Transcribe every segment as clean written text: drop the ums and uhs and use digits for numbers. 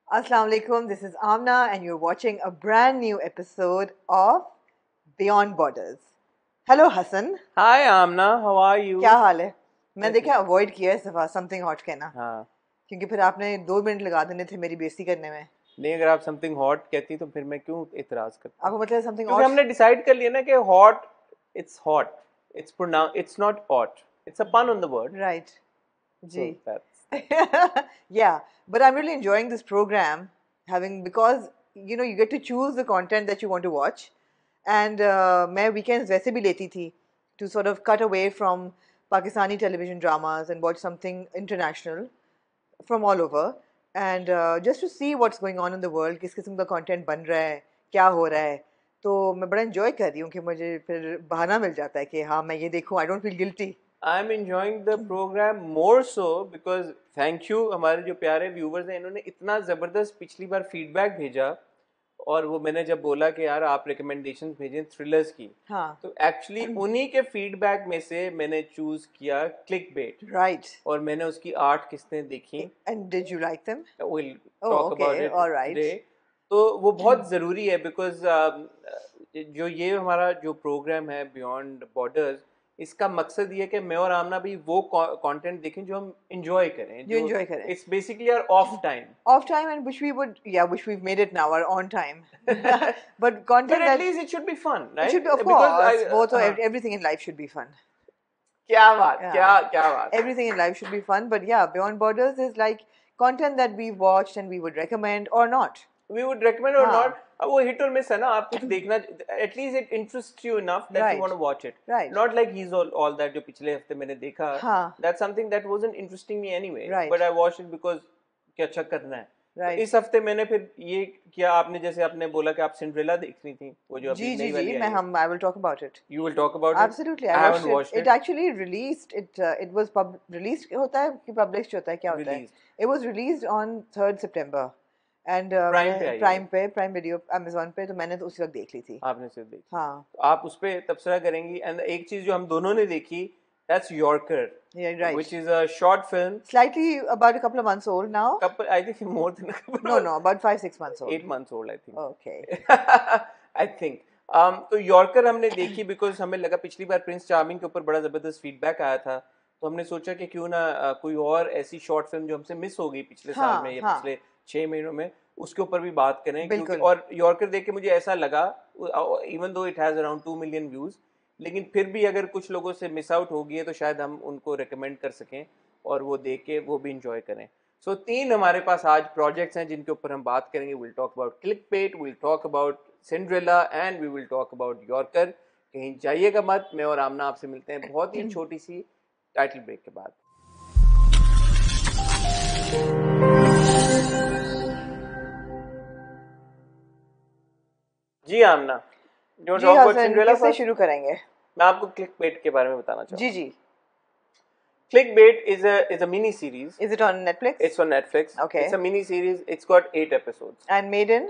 Assalamu alaikum, this is Amna and you're watching a brand new episode of Beyond Borders. Hello Hassan, Hi Amna, how are you? क्या हाल है? मैं मैं देखा avoid किया है सफा समथिंग हॉट कहना हाँ क्योंकि फिर आपने 2 मिनट लगा देने थे मेरी बेइज्जती करने में. नहीं, अगर आप समथिंग हॉट कहती तो फिर मैं क्यों इतराज करता? आपको मतलब समथिंग क्योंकि हॉट? हमने डिसाइड कर लिया ना कि hot, it's pronounce, it's not hot, it's a pun on the word. Right So जी. that's Yeah, but I'm really enjoying this program because you get to choose the content that you want to watch. And मैं weekends वैसे भी लेती थी to sort of cut away from Pakistani television dramas and watch something international from all over and just to see what's going on in the world, किस किस्म का content बन रहा है, क्या हो रहा है. तो मैं बड़ा enjoy कर रही हूँ कि मुझे फिर बहाना मिल जाता है कि हाँ मैं ये देखूँ. I don't feel guilty. I'm enjoying the program more so because thank you हमारे जो प्यारे व्यूवर्स हैं, इन्होंने इतना ज़बरदस्त पिछली बार फीडबैक भेजा और वो मैंने जब बोला कि यार आप रिकमेंडेशंस भेजें थ्रिलर्स की, हाँ. तो एक्चुअली उन्हीं के फीडबैक में से मैंने चूज किया क्लिक बेट. Right. और मैंने उसकी 8 किस्तें देखी. And did you like them? We'll Oh, talk okay, about it all right. today. तो वो बहुत ज़रूरी है बिकॉज जो ये हमारा जो प्रोग्राम है बियॉन्ड बॉर्डर्स, इसका मकसद ये है कि मैं और आमना भी वो कंटेंट देखें जो हम इंजॉय करें, जो enjoy करें. It's basically hour of time. Off time and wish we've made it now or on time. But content But at that least it should be fun, right? it should be, of Because course, both हाँ. everything in life should be fun. क्या बात, Yeah. क्या बात. Everything in life should be fun, but yeah, Beyond Borders is like content that we've watched and we would recommend or not. We would recommend or हाँ. not. अब वो hit or miss है ना, आप कुछ देखना, at least it interests you enough that Right. you want to watch it. Right. Not like he's all that जो पिछले हफ्ते मैंने देखा. हाँ. That's something that wasn't interesting me anyway. Right. But I watched it because कि अच्छा करना है. Right. तो इस हफ्ते मैंने फिर ये किया, आपने जैसे आपने बोला कि आप सिंड्रेला देख रही थी, वो जो अभी नई वाली आई है. I will talk about it. You will talk about it. Absolutely, I I haven't watched it. it. It actually released. It was released होता है कि published होता है क्या होता है? Released. It was released on 3rd September. And Prime पे आई है. Prime Video, Amazon पे, तो मैंने तो उसी वक्त देख ली थी. आपने सिर्फ देखी. हाँ. तो आप उस पे तबसरा करेंगी. एंड एक चीज जो हम दोनों ने देखी, that's Yorker. Yeah, right. Which is a short film. Slightly about a couple of months old now. I think more than a couple. No, about 5-6 months old. 8 months old, I think. Okay. I think. तो yorker हमने देखी because हमें लगा पिछली बार Prince charming के ऊपर बड़ा जबरदस्त फीडबैक आया था, तो हमने सोचा कि क्यों ना कोई और ऐसी शॉर्ट फिल्म जो हमसे मिस हो गई पिछले साल में या पिछले 6 महीनों में, उसके ऊपर भी बात करें. क्योंकि और यॉर्कर देख के मुझे ऐसा लगा, even though it has around 2 million views, लेकिन फिर भी अगर कुछ लोगों से मिस आउट हो गई है तो शायद हम उनको रिकमेंड कर सकें और वो देख के वो भी इंजॉय करें. सो 3 हमारे पास आज प्रोजेक्ट्स हैं जिनके ऊपर हम बात करेंगे. We'll talk about clickbait, we'll talk about Cinderella and we will talk about yorker. कहीं जाइएगा मत, मैं और आमना आपसे मिलते हैं बहुत ही छोटी सी टाइटल ब्रेक के बाद. जी आमना, जो जी टॉक अबाउट हसन, सिंड्रेला किससे शुरू करेंगे? मैं आपको क्लिकबेट के बारे में बताना चाहूँगा. जी जी. Clickbait is a mini series. Is it on Netflix? It's on Netflix. Okay. It's a mini series. It's got 8 episodes. And made in?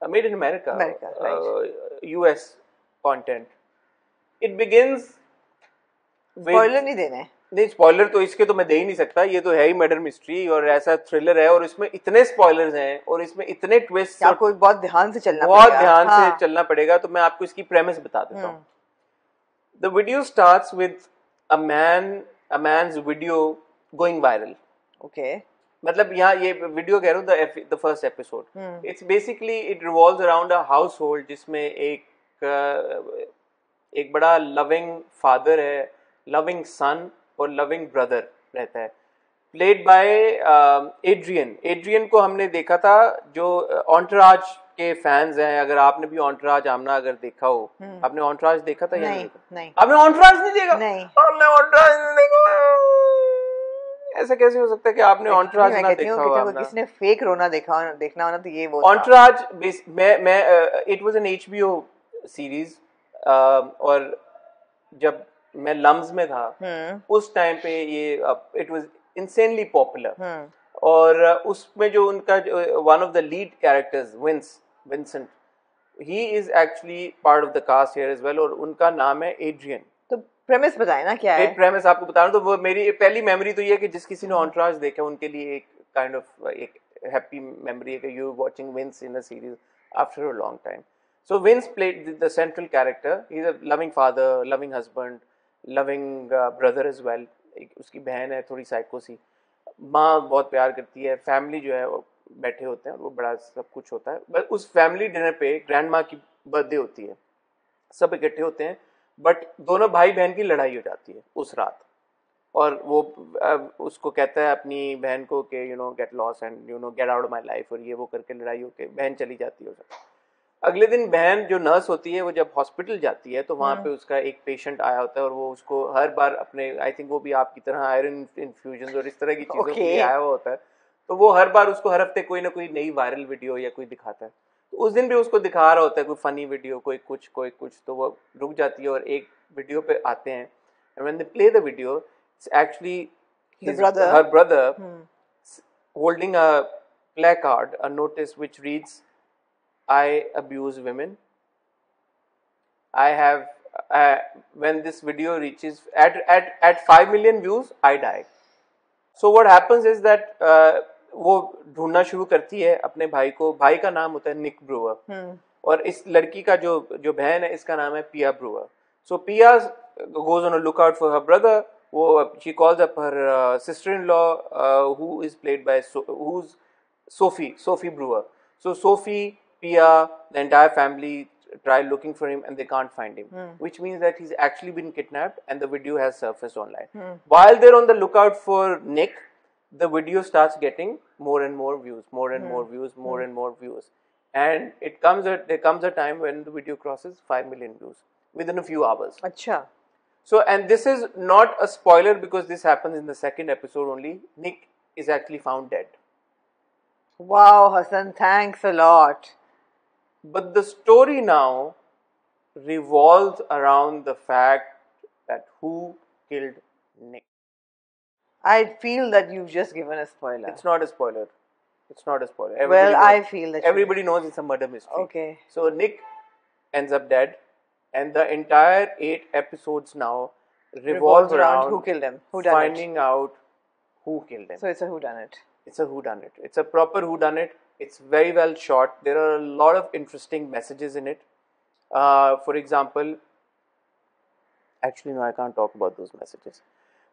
Made in America. America, right. US content. It begins with... Spoiler नहीं देने. नहीं, spoiler तो इसके तो मैं दे ही नहीं सकता. ये तो है ही मर्डर मिस्ट्री और ऐसा थ्रिलर है और इसमें इतने स्पॉयलर्स हैं और इसमें इतने ट्विस्ट. आपको बहुत ध्यान से चलना बहुत पड़ेगा. ध्यान हाँ. से चलना पड़ेगा. तो मैं आपको इसकी प्रेमिस बता देता हूँ. The video starts with a man's video going viral. Okay. मतलब यहाँ ये वीडियो कह रहा हूँ the first episode. It's basically it revolves around a household जिसमें एक बड़ा loving father है, loving son और loving brother रहता है. Played by Adrian. Adrian को हमने देखा था जो Entourage के फैंस हैं. अगर आपने भी Entourage आमना अगर देखा हो, आपने Entourage देखा था या नहीं. आपने Entourage नहीं देखा? नहीं. आपने Entourage नहीं देखा? ऐसा कैसे हो सकता है कि आपने Entourage ना देखा हो? आपने किसने फेक रोना देखना हो ना तो ये वो Entourage मैं it was an HBO series और जब मैं लम्स में था उस टाइम पे ये it was insanely popular. और उसमें जो उनका one of the lead characters Vincent, he is actually part of the cast here as well और उनका नाम है एड्रियन. तो प्रेमिस बताए ना क्या है? एक प्रेमिस आपको बता रहा हूँ. तो वो मेरी पहली मेमोरी तो ये है कि जिस किसी ने Entourage देखा उनके लिए एक काइंड ऑफ एक happy memory that you're watching Vince in a series after a long time. So Vince played the central character. He's a loving father, loving husband, loving brother as well. उसकी बहन है थोड़ी psycho सी, माँ बहुत प्यार करती है, फैमिली जो है वो बैठे होते हैं और वो बड़ा सब कुछ होता है. बट उस फैमिली डिनर पे ग्रैंड माँ की बर्थडे होती है, सब इकट्ठे होते हैं, बट दोनों भाई बहन की लड़ाई हो जाती है उस रात. और वो उसको कहता है अपनी बहन को कि get lost and get out of my life, और ये वो करके लड़ाई होके बहन चली जाती है. अगले दिन बहन जो नर्स होती है वो जब हॉस्पिटल जाती है तो वहाँ पे उसका एक पेशेंट आया होता है और वो उसको हर बार अपने, आई थिंक वो भी आपकी तरह आयरन इन्फ्यूजन और इस तरह की चीज़ों के लिए आया हुआ होता है. तो वो हर बार उसको हर हफ्ते कोई ना कोई नई वायरल वीडियो या कोई दिखाता है. तो उस दिन भी उसको दिखा रहा होता है कोई फनी वीडियो, कोई कुछ. तो वो रुक जाती है और एक वीडियो पे आते हैं. And when they play the video, it's actually her brother holding a placard, a notice which reads, I abuse women. I have when this video reaches at 5 million views, I die. So what happens is that वो ढूंढना शुरू करती है अपने भाई को. भाई का नाम होता है निक ब्रूअर, और इस लड़की का जो बहन है इसका नाम है पिया Breuer. So Pia goes on a lookout for her brother. She calls up her sister-in-law, who is played by who's Sophie Brewer. So Sophie, Pia, the entire family try looking for him and they can't find him, which means that he's actually been kidnapped and the video has surfaced online. While they're on the lookout for Nick, the video starts getting more and more views, more and more views, more and more views. And there comes a time when the video crosses 5 million views within a few hours. Acha. So, and this is not a spoiler because this happens in the second episode only. Nick is actually found dead. Wow, Hassan, thanks a lot. But the story now revolves around the fact that who killed Nick. I feel that you've just given a spoiler. It's not a spoiler. It's not a spoiler. I feel that everybody knows it's a murder mystery. Okay. So Nick ends up dead, and the entire 8 episodes now revolves around who killed him, finding out who killed him. So it's a whodunit. It's a whodunit. It's a proper whodunit. It's very well shot. There are a lot of interesting messages in it. For example, actually no, I can't talk about those messages.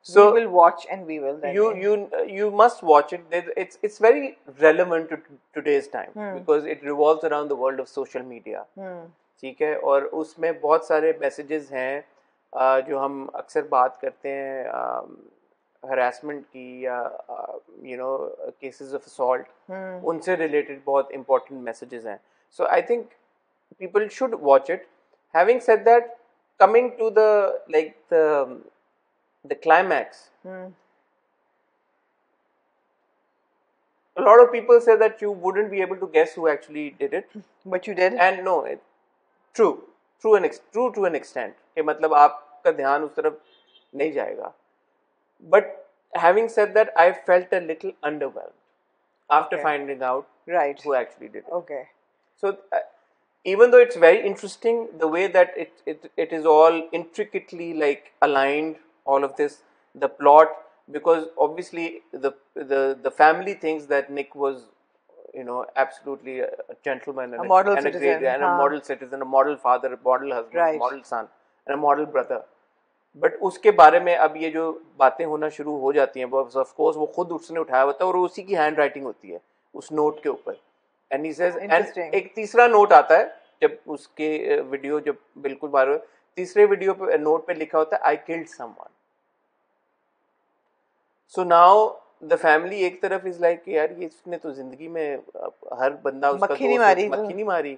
So we will watch and we will then. You must watch it. It's very relevant to today's time because it revolves around the world of social media. ठीक है, और उसमें बहुत सारे messages हैं जो हम अक्सर बात करते हैं हरासमेंट की या केसेस ऑफ असॉल्ट, उनसे रिलेटेड बहुत इंपॉर्टेंट मैसेजेस हैं. So I think people should watch it. Having said that, coming to the climax, a lot of people say that you wouldn't be able to guess who actually did it, but you did. And no, true to an extent कि मतलब आपका ध्यान उस तरफ नहीं जाएगा. But having said that, I felt a little underwhelmed after finding out who actually did it. Okay. So even though it's very interesting the way that it is all intricately like aligned, all of this, the plot, because obviously the family thinks that Nick was absolutely a gentleman and a model citizen, a model citizen, a model father, a model husband, a model son and a model brother. But उसके बारे में अब ये जो बातें होना शुरू हो जाती हैं, of course वो खुद उसने उठाया होता है और उसी की हैंड राइटिंग होती है उस नोट के ऊपर. And he says, and एक तीसरा नोट आता है जब उसके वीडियो जब बिल्कुल बार तीसरे वीडियो पे नोट पे लिखा होता है I killed someone. So now the family एक तरफ is like यार ये इसने तो जिंदगी में हर बंदा उसका मक्खी नहीं मारी,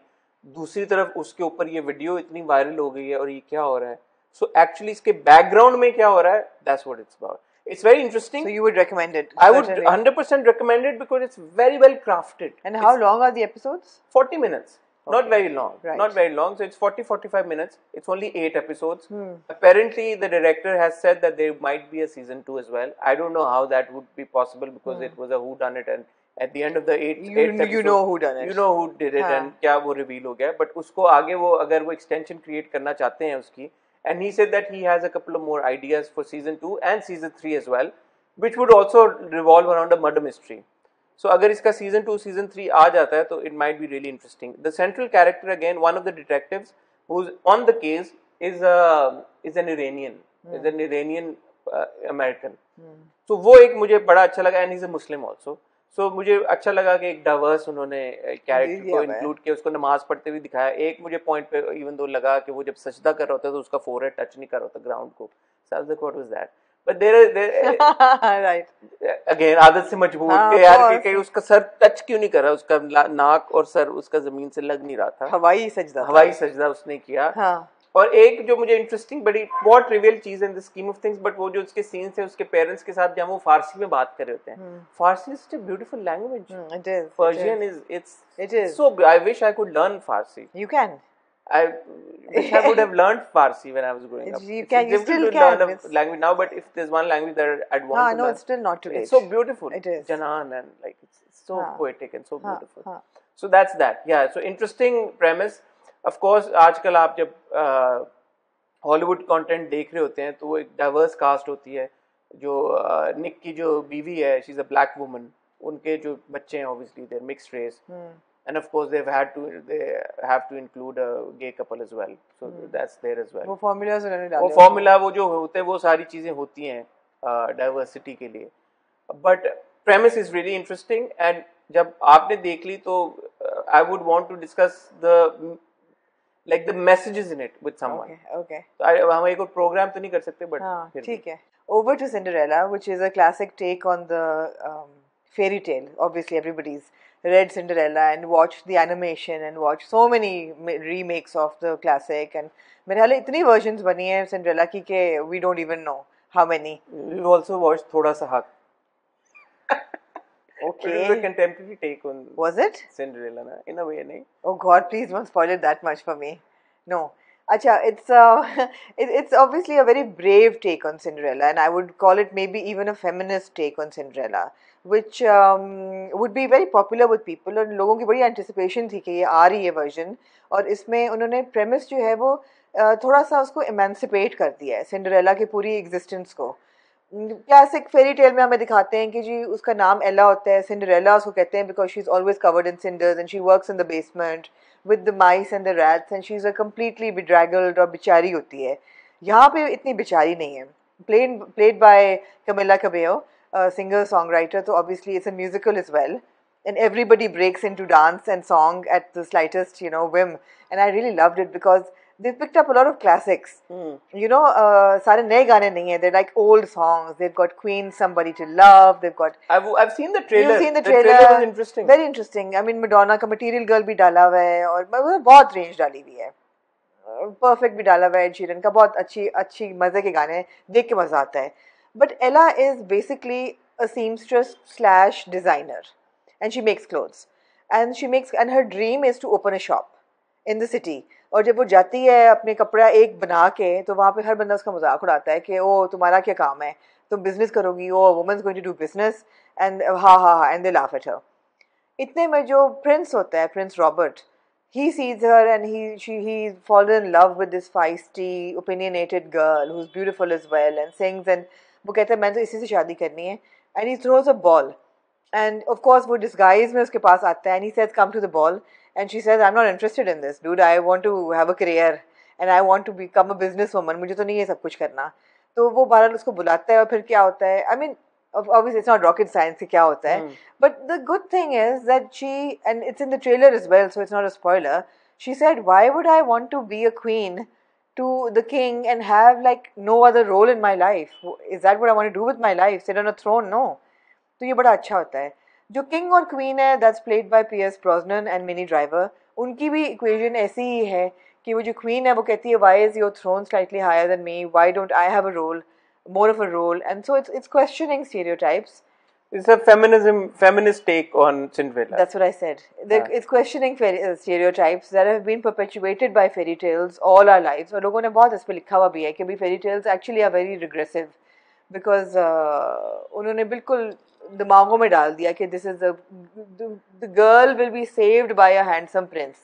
दूसरी तरफ उसके ऊपर ये वीडियो इतनी वायरल हो गई है और ये क्या हो रहा है. So actually इसके बैकग्राउंड में क्या हो रहा है, that's what it's about. It's very interesting. So you would recommend it? I would 100% recommend it because it's very well crafted. And how long are the episodes? 40 minutes. Okay. Not very long. Right. Not very long. So it's 40-45 minutes. It's only 8 episodes. Apparently the director has said that there might be a season 2 as well. I don't know how that would be possible because it was a whodunit, and at the end of the 8th episode, you know who done it. You know who did it and क्या वो reveal हो गया. But उसको आगे वो अगर वो extension create करना चाहते हैं उसकी, and he said that he has a couple of more ideas for season 2 and season 3 as well, which would also revolve around a murder mystery. So अगर इसका season 2 season 3 आ जाता है तो it might be really interesting. The central character again, one of the detectives who's on the case is an Iranian, is an Iranian American. So वो एक मुझे बड़ा अच्छा लगा, and he's a Muslim also. So मुझे अच्छा लगा कि एक डाइवर्स उन्होंने कैरेक्टर को इंक्लूड किया, उसको नमाज पढ़ते हुए दिखाया. एक मुझे पॉइंट पे इवन दो लगा कि वो जब सजदा कर रहा होता है तो उसका फोरहेड टच नहीं कर रहा होता ग्राउंड को. So I was like, what was that? But there right. Again आदत से मजबूर के यार कि उसका सर टच क्यों नहीं कर रहा, उसका नाक और सर उसका जमीन से लग नहीं रहा था. हवाई सजदा उसने किया. और एक जो मुझे इंटरेस्टिंग बड़ी बहुत ट्रिवियल चीज है in the scheme of things, but वो जो उसके सीन्स है उसके पेरेंट्स के साथ जब वो फारसी में बात कर रहे होते हैं. Farsi is a beautiful language. It is. Persian is so I wish I could learn Farsi. You can. I wish I would have learned Farsi when I was growing up. You can, you still can learn a language now, but if there's one language that I'd want to learn, it's still not too late. It's so beautiful. It is. Janan, and like it's so poetic and so beautiful. So that's that. Yeah. So interesting premise. Of course, आजकल आप जब Hollywood content देख रहे होते हैं तो वो एक डाइवर्स कास्ट होती है. जो निक की जो बीवी है, she is a black woman. उनके जो बच्चे हैं obviously they are mixed race. And of course they have to include a gay couple as well. So that's there as well. वो formulas उन्होंने डाले. वो formula वो जो होते हैं वो सारी चीजें होती हैं diversity के लिए. But premise is really interesting, and जब आपने देख ली तो I would want to discuss the messages in it with someone. Okay. तो हम एक और program तो नहीं कर सकते, but ठीक है. Over to Cinderella, which is a classic take on the fairy tale. Obviously everybody's read Cinderella and watched the animation and watched so many remakes of the classic, and मेरे ख्याल इतनी versions बनी है Cinderella की कि we don't even know how many. We've also watched थोड़ा सा हक. Okay. It was a contemporary take on. Was it? Cinderella, na? In a way, nahi. Oh God, please don't spoil it that much for me. No. Acha, it's obviously a very brave take on Cinderella, and I would call it maybe even a feminist take on Cinderella, which would be very popular with people. और लोगों की बड़ी anticipation थी कि ये आ रही है version, और इसमें उन्होंने premise जो है वो थोड़ा सा उसको emancipate कर दिया है Cinderella की पूरी existence को. क्लासिक फेरी टेल में हमें दिखाते हैं कि जी उसका नाम एला होता है, सिंडरेला उसको कहते हैं because she is always covered in cinders and she works in the basement with the mice and the rats and she is a completely bedraggled और बेचारी होती है. यहाँ पे इतनी बेचारी नहीं है. played by Camila Cabello, a singer-songwriter, so obviously it's a musical as well. And everybody breaks into dance and song at the slightest, whim. And I really loved it because they've picked up a lot of classics. सारे नए गाने नहीं हैं. They're like old songs. They've got Queen, Somebody to Love. They've got. I've seen the trailer. You've seen the trailer. The trailer was interesting. Very interesting. I mean, Madonna का Material Girl भी डाला हुआ है और बहुत range डाली हुई है. Perfect भी डाला हुआ है. Sheeran का बहुत अच्छी मजे के गाने देख के मजा आता है. But Ella is basically a seamstress / designer, and she makes clothes. And her dream is to open a shop in the city. और जब वो जाती है अपने कपड़ा एक बना के तो वहाँ पे हर बंदा उसका मजाक उड़ाता है कि ओ तुम्हारा क्या काम है, तुम बिजनेस करोगी, oh women's going to do business, and हा and they laugh at her. इतने में जो प्रिंस होता है, prince Robert, he sees her and he falls in love with this feisty, opinionated girl who's beautiful as well and sings, and वो कहता है मैं तो इसी से शादी करनी है, and he throws a ball, and of course वो disguise में उसके पास आता है and he says come to the ball, and she says I'm not interested in this dude, I want to have a career and I want to become a businesswoman, मुझे तो नहीं है सब कुछ करना. तो वो बहरहाल उसको बुलाता है और फिर क्या होता है, I mean obviously it's not rocket science कि क्या होता है, but the good thing is that she, and it's in the trailer as well so it's not a spoiler, she said why would I want to be a queen to the king and have like no other role in my life, is that what I want to do with my life, sit on a throne, no. तो ये बड़ा अच्छा होता है. जो king और queen है that's played by Pierce Brosnan and Minnie Driver, उनकी भी इक्वेशन ऐसी ही है कि वो जो क्वीन है वो कहती है why is your throne slightly higher than me, why don't I have a role, more of a role, and so it's questioning stereotypes. It's a feminist take on Cinderella. That's what I said. It's questioning stereotypes that have been perpetuated by fairy tales all our lives. और लोगों ने बहुत इस पे लिखा हुआ भी है कि fairy tales actually are very regressive because उन्होंने बिल्कुल दिमागों में डाल दिया कि this is the girl will be saved by a handsome prince.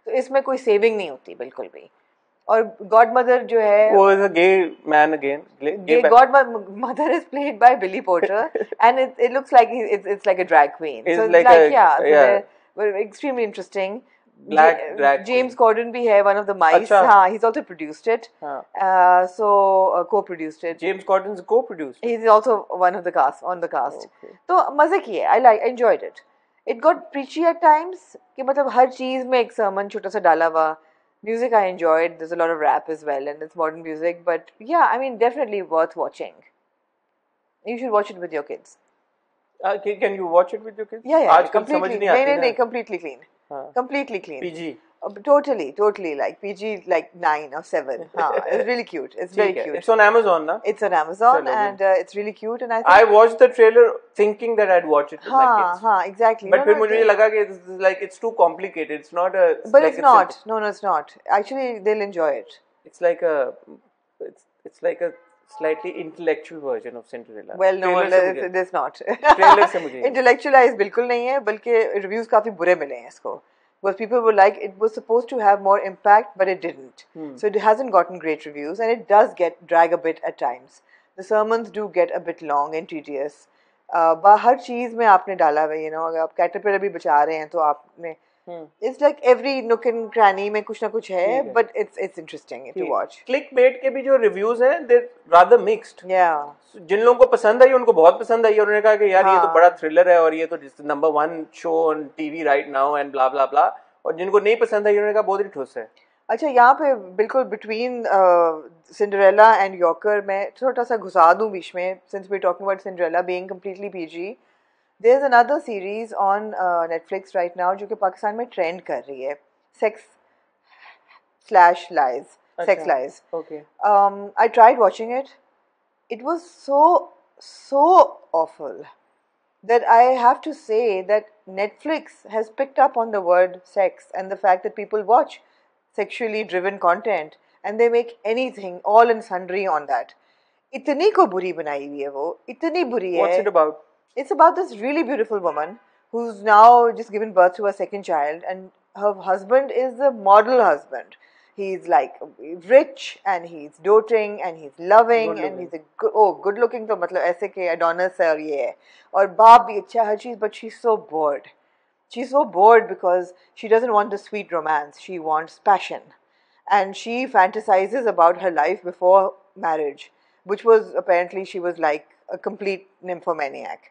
तो इसमें कोई saving नहीं होती बिल्कुल भी. और Godmother जो है वो is a gay man again. Gay Godmother is played by Billy Porter, and it looks like it's like a drag queen. It's so it's like like a- yeah, so yeah. they're extremely interesting. Black drag James queen. Corden भी है one of the mice. अच्छा. हाँ, he's also produced it. हाँ. So co-produced it. James Corden's co-produced. He's also one of the cast on the cast. Okay. तो मजे किए. I enjoyed it. It got preachy at times कि मतलब हर चीज में एक sermon छोटा सा डाला हुआ. Music I enjoyed. There's a lot of rap as well, and it's modern music. But yeah, I mean, definitely worth watching. You should watch it with your kids. Can you watch it with your kids? Yeah, आजकल समझ नहीं आती ना. नहीं, completely clean. Completely clean. PG. Totally like PG, like 9 or 7. It's really cute. It's very cute. It's on Amazon, na? It's on Amazon, and it's really cute. And I watched the trailer thinking that I'd watch it with my kids. Exactly. But फिर मुझे लगा कि it's too complicated. It's not a. But it's not. No, it's not. Actually, they'll enjoy it. It's like a slightly intellectual version of Cinderella. Well, no, it's not. Trailer से मुझे. Intellectualized बिल्कुल नहीं है, बल्कि reviews काफी बुरे मिले हैं इसको. Because people were like, it was supposed to have more impact, but it didn't. So it hasn't gotten great reviews, and it does drag a bit at times. The sermons do get a bit long and tedious. हर चीज में आपने डाला है, you know, अगर आप caterpillar भी बचा रहे हैं तो आपने it's like every nook and cranny में कुछ ना कुछ है, but it's interesting to watch. Clickbait के भी जो reviews हैं, they're rather mixed. Yeah. जिन लोगों को पसंद आई उनको बहुत पसंद आई और उन्होंने कहा कि यार ये तो बड़ा थ्रिलर है और ये तो number 1 show on TV right now and blah blah blah, और जिनको नहीं पसंद आई उन्होंने कहा बहुत ही ठोस है. अच्छा, यहाँ पे बिल्कुल बिटवीन सिंड्रेला एंड यॉकर मैं छोटा सा घुसा दूं बीच में, since we talking about Cinderella being completely PG. There's another series on Netflix right now जो कि पाकिस्तान में ट्रेंड कर रही है, Sex/Lies. Sex Lies. Okay. I tried watching it. It was so awful that I have to say that Netflix has picked up on the word sex and the fact that people watch sexually driven content and they make anything all and sundry on that. इतनी को बुरी बनाई हुई है वो, इतनी बुरी है. What's it about? It's about this really beautiful woman who's now just given birth to her second child, and her husband is a model husband. He's like rich and he's doting and he's loving and he's good looking. तो मतलब ऐसे के Adonis है और ये है, और बाप भी अच्छा हर चीज, but she's so bored. She's so bored because she doesn't want the sweet romance. She wants passion, and she fantasizes about her life before marriage, which was apparently she was like a complete nymphomaniac.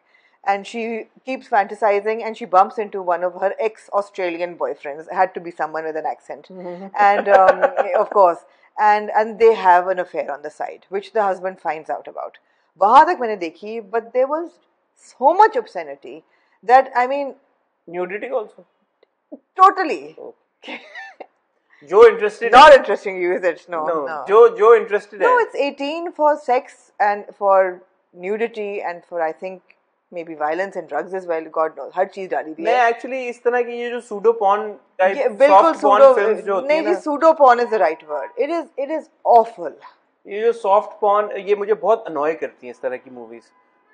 And she keeps fantasizing, and she bumps into one of her ex-Australian boyfriends. It had to be someone with an accent. And of course, and they have an affair on the side, which the husband finds out about. वहाँ तक मैंने देखी, but there was so much obscenity that, I mean, nudity also. Totally. Okay. Joe interested. Not interesting you, is it? No. Joe interested. No, it's 18 for sex and for nudity and for, I think, maybe violence and drugs as well. God knows, हर चीज डाली दी है. मैं actually इस तरह की ये जो pseudo porn type soft porn films जो होती हैं ना, pseudo porn is the right word. It is awful. ये जो soft porn ये मुझे बहुत annoy करती हैं इस तरह की movies.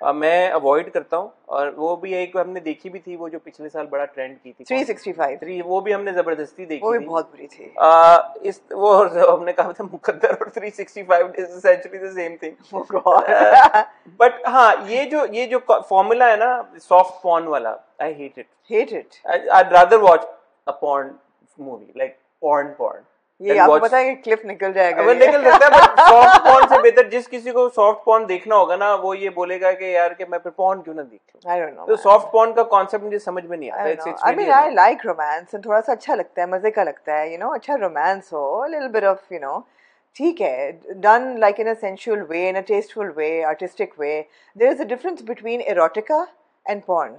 मैं अवॉइड करता हूँ, और वो भी एक हमने देखी भी थी, वो जो पिछले साल बड़ा ट्रेंड की थी 365. वो भी हमने जबरदस्ती देखी, वो भी बहुत बुरी थी. वो हमने कहा था मुकद्दर और 365 is essentially the same thing. But हाँ, ये जो फॉर्मूला है ना सॉफ्ट पॉर्न वाला, I hate it. I'd rather watch a porn movie like porn. ये आपको पता है कि क्लिप निकल जाएगा. अब निकल सकता है, बट सॉफ्ट पॉर्न से बेहतर जिस किसी को सॉफ्ट पॉर्न देखना होगा ना, वो ये बोलेगा कि यार कि मैं फिर पॉर्न क्यों ना देखूं. I don't know. तो सॉफ्ट पॉर्न का कांसेप्ट मुझे समझ में नहीं आता. I mean, I like romance and थोड़ा सा अच्छा लगता है, मजे का लगता है, you know, अच्छा रोमांस हो, a little bit of, you know, ठीक है, done like in a sensual way, in a tasteful way, artistic way. There is a difference between erotica and porn.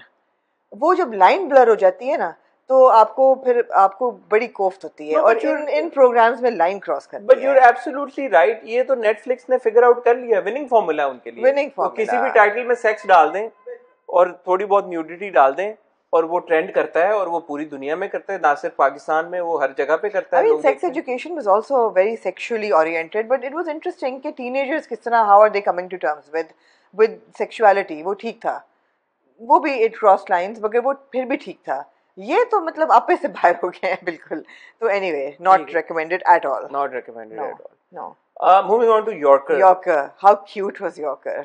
वो जब लाइन ब्लर हो जाती है ना, तो आपको बड़ी कोफ्त होती है, और इन प्रोग्राम्स में लाइन क्रॉस करती है. But you're absolutely right. ये तो नेटफ्लिक्स ने फिगर आउट कर लिया, विनिंग फॉर्मूला उनके लिए. Winning formula. किसी भी टाइटल में सेक्स डाल दें और थोड़ी बहुत न्यूडिटी डाल दें, और वो ट्रेंड करता है, और वो पूरी दुनिया में करता है, ना सिर्फ पाकिस्तान में, वो हर जगह पे करता है. I mean, sex education was also very sexually oriented, but it was interesting कि teenagers किस तरह, how are they coming to terms with sexuality. वो ठीक था, वो भी it crossed lines, मगर वो फिर भी ठीक था. ये तो मतलब आपे से बाहर हो गए हैं बिल्कुल. तो anyway, not recommended at all. Not recommended No, at all. no. Moving on to Yorker. Yorker. How cute was Yorker?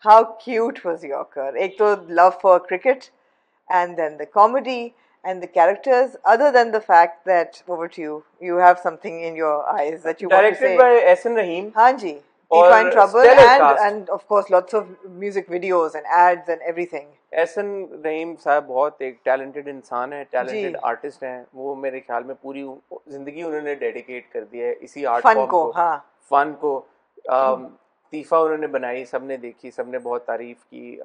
How cute was Yorker? एक तो love for cricket, and then the comedy and the characters. Other than the fact that, over to you, you have something in your eyes that you want to say. Directed by S.N. Rahim. हाँ जी. Tifa in Trouble, and of course lots of music videos and ads and everything. S N. Rahim साहब बहुत एक talented इंसान है, talented artist हैं. वो मेरे ख्याल में पूरी जिंदगी उन्होंने डेडिकेट कर दी है इसी आर्ट फॉर्म को. हाँ. फन को. तीफा उन्होंने बनाई, सबने देखी, सबने बहुत तारीफ की.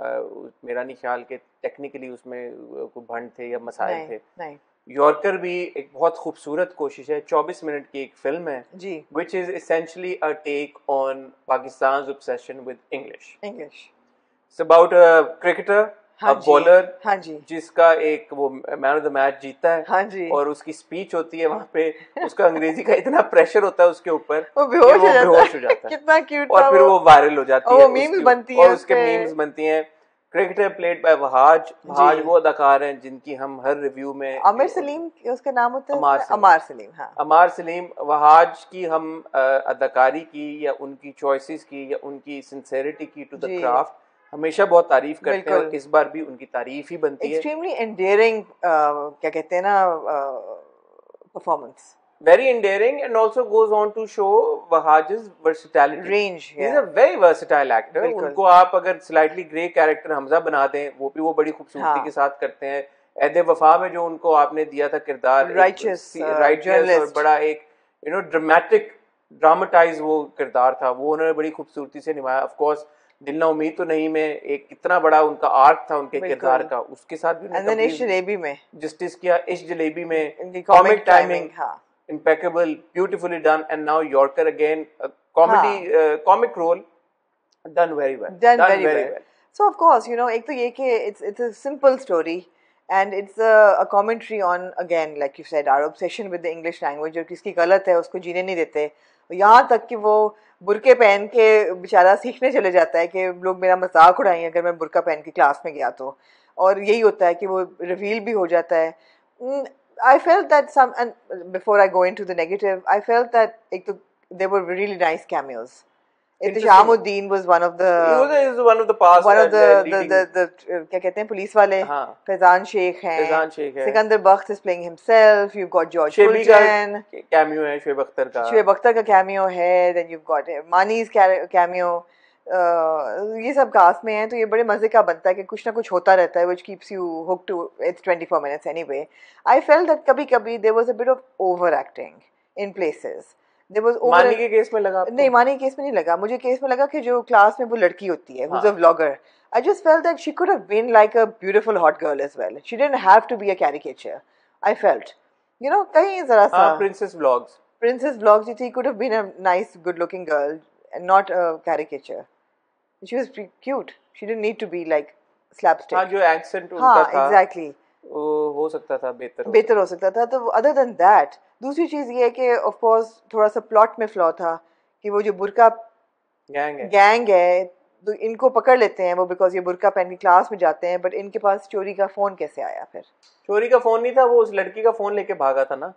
मेरा नहीं ख्याल कि टेक्निकली उसमें कोई भंड थे या मसाइल थे. नहीं. यॉर्कर भी एक बहुत खूबसूरत कोशिश है. 24 मिनट की एक फिल्म है जी, which is essentially a take on Pakistan's obsession with English. It's about a cricketer, a bowler, हाँ जी, जिसका एक वो मैन ऑफ द मैच जीता है, हाँ जी, और उसकी स्पीच होती है वहाँ पे. उसका अंग्रेजी का इतना प्रेशर होता है उसके ऊपर, वो बेहोश हो जाता है. कितना क्यूट. और फिर वो वायरल हो जाती है, मीम्स बनती है, और उसके मीम्स बनती हैं. Cricketer played by Wahaj. Wahaj वो अदाकार हैं जिनकी हम हर रिव्यू में, आमिर सलीम उसका नाम होता है, अमार सलीम. हाँ, अमार सलीम. वहाज की हम अदाकारी की या उनकी चॉइसेस की या उनकी सिंसेरिटी की टू द क्राफ्ट हमेशा बहुत तारीफ करते हैं, और इस बार भी उनकी तारीफ ही बनती है. एक्सट्रीमली एंडियरिंग, क्या कहते हैं ना, performance. Very endearing, and also goes on to show Wahaj's versatility. Range, yeah. He's a very versatile actor. उनको आप अगर slightly grey character हमजा बना दें, वो बड़ी खूबसूरती के साथ करते हैं. ऐदे वफा में जो उनको आपने दिया था किरदार, righteous और बड़ा एक dramatic, dramatized वो किरदार था, वो उन्होंने बड़ी खूबसूरती से निभाया. Of course, दिल ना उम्मीद तो नहीं में एक कितना बड़ा उनका आर्क था उनके किरदार का, उसके साथ भी इश्क जलेबी में जस्टिस किया. इश्क जलेबी में comic timing, impeccable, beautifully done. And now Yorker again, a comedy, comic role, done very well. Done very well. So of course, एक तो ये कि it's a simple story, and it's a commentary on, again, like you said, our obsession with the English language. और किसकी गलत है उसको जीने नहीं देते. यहाँ तक कि वो बुरके पहन के बेचारा सीखने चले जाता है कि लोग मेरा मजाक उड़ाएंगे अगर मैं बुरका पहन के क्लास में गया तो. और यही होता है कि वो रिवील भी हो जाता है. I felt that and before I go into the negative, I felt that there were really nice cameos. Ihtisham-ud-Deen was one of the. He was one of the past. One of the क्या कहते हैं police वाले. फैजान शेख हैं. सिकंदर बख्त is playing himself. You've got George Fuljan. Cameo है शोएब अख्तर का. शोएब अख्तर का cameo है. Then you've got Mani's cameo. ये सब कास्ट में है, तो ये बड़े मजे का बनता है कि कुछ ना कुछ होता रहता है, which keeps you hooked to. It's 24 minutes anyway. I felt that कभी-कभी there was a bit of overacting in places. There was मानी के केस में लगा आपको? नहीं, मानी के केस में नहीं लगा. मुझे केस में लगा कि जो क्लास में वो लड़की होती है, who's a vlogger. I just felt that she could have been like a beautiful hot girl as well. She didn't have to be a caricature. I felt, कहीं जरा सा. Princess vlogs जी थी. Could have been a nice, good-looking girl and not a caricature. She was cute. She didn't need to be like slapstick. हाँ, जो accent उनका था. Exactly. हो सकता था बेहतर हो सकता था. तो other than that, दूसरी चीज ये है कि of course थोड़ा सा plot में flaw था कि वो जो बुरका गैंग है तो इनको पकड़ लेते हैं वो, because ये बुरका पहन के क्लास में जाते हैं, but इनके पास चोरी का फोन कैसे आया? फिर चोरी का फोन नहीं था, वो उस लड़की का फोन लेके भागा था ना.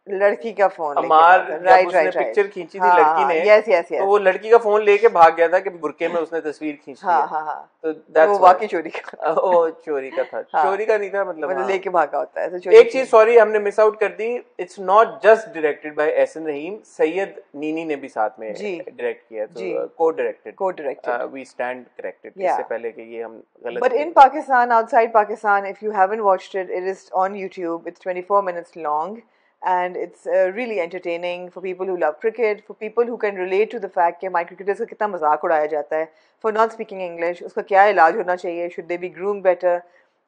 लड़की का फोन राइट पिक्चर खींची थी लड़की ने. Yes yes yes. तो वो लड़की का फोन लेके भाग गया था कि बुरके में उसने तस्वीर खींची. तो वो वाकई चोरी का. ओ चोरी का था. चोरी का नहीं था, मतलब लेके भागा होता है. तो एक चीज सॉरी हमने मिस आउट कर दी. It's not just directed by S N. Rahim. Syed Nini ने भी साथ में डायरेक्ट किया, तो को डायरेक्टेड. वी स्टैंड करेक्टेड इससे पहले कि ये हम गलत. But in Pakistan, outside Pakistan, if you haven't watched it, it is on YouTube. It's 24 minutes long. And it's really entertaining for people who love cricket, for people who can relate to the fact कि हमारे cricketers का कितना मजाक उड़ाया जाता है for not speaking English. उसका क्या इलाज होना चाहिए? Should they be groomed better?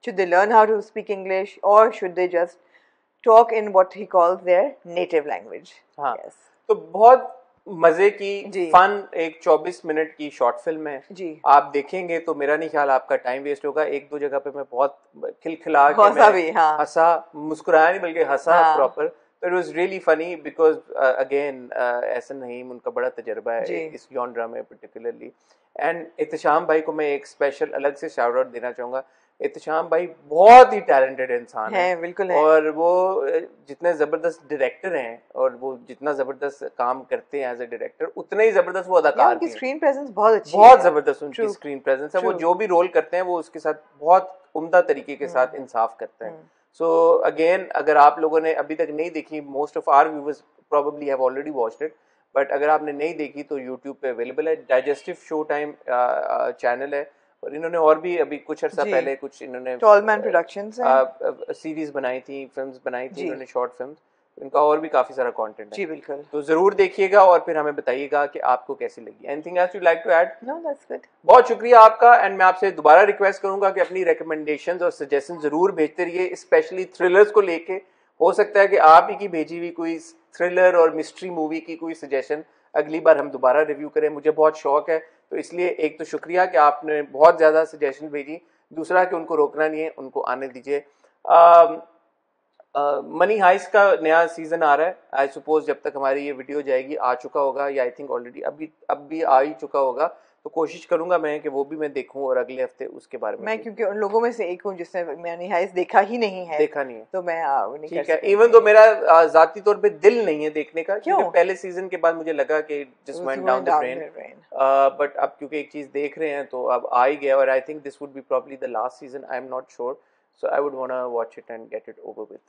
Should they learn how to speak English? Or should they just talk in what he calls their native language? हाँ. Yes. तो बहुत मजे की फन एक 24 मिनट की शॉर्ट फिल्म है जी. आप देखेंगे तो मेरा नहीं ख्याल आपका टाइम वेस्ट होगा. एक दो जगह पे मैं बहुत खिलखिला के हंसा, मुस्कुराया नहीं बल्कि हंसा proper. It was really funny because again Ehsan Nahim उनका बड़ा तजर्बा है इस जॉनरा में particularly. And इत्तिशाम भाई को मैं एक स्पेशल अलग से शाउट आउट देना चाहूँगा. एहतशाम भाई बहुत ही टैलेंटेड इंसान है, बिल्कुल है। और वो जितने जबरदस्त डायरेक्टर हैं और वो जितना जबरदस्त काम करते हैं एज ए डायरेक्टर, उतने ही जबरदस्त वो अदाकार भी हैं। स्क्रीन प्रेजेंस बहुत अच्छी बहुत जबरदस्त उनकी स्क्रीन प्रेजेंस है। वो True. जो भी रोल करते हैं वो उसके साथ बहुत उम्दा तरीके के साथ इंसाफ करते हैं। सो अगेन, अगर आप लोगों ने अभी तक नहीं देखी, most of our viewers probably have already watched it, but अगर आपने नहीं देखी तो यूट्यूब पे अवेलेबल है। डाइजेस्टिव शो टाइम चैनल है, और इन्होंने और भी अभी कुछ अर्सा पहले कुछ इन्होंने टॉलमैन प्रोडक्शंस सीरीज बनाई थी, फिल्म्स बनाई थी इन्होंने, शॉर्ट फिल्म्स। इनका और भी काफी सारा कंटेंट है। जी बिल्कुल। तो जरूर देखिएगा और फिर हमें बताइएगा कि आपको कैसी लगी। Anything else you like to add? No, that's good. बहुत शुक्रिया आपका। एंड मैं आपसे दोबारा रिक्वेस्ट करूंगा कि अपनी रिकमेंडेशंस और सजेशन जरूर भेजते रहिए, स्पेशली थ्रिलर्स को लेके। हो सकता है कि आप ही की भेजी हुई कोई थ्रिलर और मिस्ट्री मूवी की कोई सजेशन अगली बार हम दोबारा रिव्यू करें। मुझे बहुत शौक है, तो इसलिए एक तो शुक्रिया कि आपने बहुत ज़्यादा सजेशन भेजी, दूसरा कि उनको रोकना नहीं है, उनको आने दीजिए। मनी हाइस्ट का नया सीजन आ रहा है। आई सपोज जब तक हमारी ये वीडियो जाएगी आ चुका होगा, या आई थिंक ऑलरेडी अब भी आ ही चुका होगा। तो कोशिश करूंगा मैं कि वो भी मैं देखूं और अगले हफ्ते उसके बारे में। मैं क्योंकि उन लोगों में से एक हूँ जिसने मनी हाइस्ट देखा ही नहीं है, तो मैं नहीं ठीक है। इवन तो मेरा जाती तौर पे दिल नहीं है देखने का, क्योंकि पहले सीजन के बाद मुझे लगा कि just went down the drain, but अब क्योंकि एक चीज देख रहे हैं तो अब आ ही गया। और I think this would be probably the last season, I am not sure, so I would want to watch it and get it over with.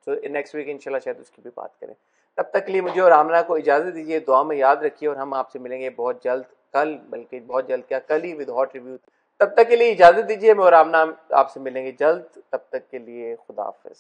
तो नेक्स्ट वीक इंशाल्लाह शायद उसकी भी बात करें। तब तक के लिए मुझे और आमना को इजाज़त दीजिए, दुआ में याद रखिए, और हम आपसे मिलेंगे बहुत जल्द, कल, बल्कि बहुत जल्द क्या, कल ही, विद हॉट रिव्यू। तब तक के लिए इजाज़त दीजिए, मैं और आमना आपसे मिलेंगे जल्द। तब तक के लिए खुदा हाफिज़।